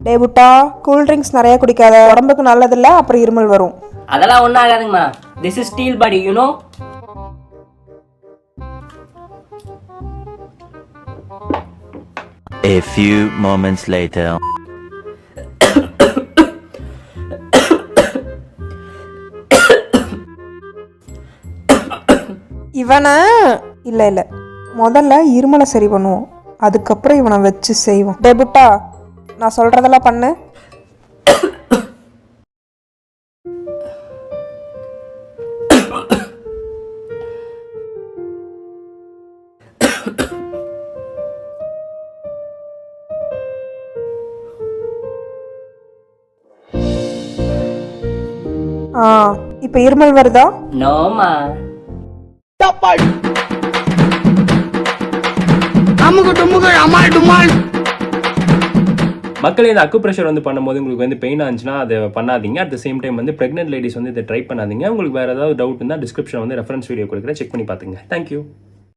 டே புட்டா, cool drinks நிறைய குடிக்காத, உடம்புக்கு நல்லதில்ல, அப்புறம் இருமல் வரும். அதெல்லாம் ஒன்றும் ஆகாதுங்கம்மா. This is steel body, you know. A few moments later. இவனை இல்லை முதல்ல இருமலை சரி பண்ணுவோம், அதுக்கப்புறம் இவனை வச்சு செய்வோம். டே புட்டா, நான் சொல்றதெல்லாம் பண்ணு. இப்ப இருமல் வருதா? நோமா. மக்களே, இந்த அக்கு ப்ரெஷர் வந்து பண்ணும்போது உங்களுக்கு வந்து பெயின் ஆச்சுன்னா அதை பண்ணாதீங்க. அட் த சேம் டைம் வந்து பிரெக்னென்ட் லேடிஸ் வந்து இதை ட்ரை பண்ணாதீங்க. உங்களுக்கு வேறு ஏதாவது டவுட் இருந்தால் டிஸ்கிரிப்ஷன் வந்து ரெஃபரன்ஸ் வீடியோ கொடுக்குறேன், செக் பண்ணி பார்த்துங்க. தேங்க்யூ.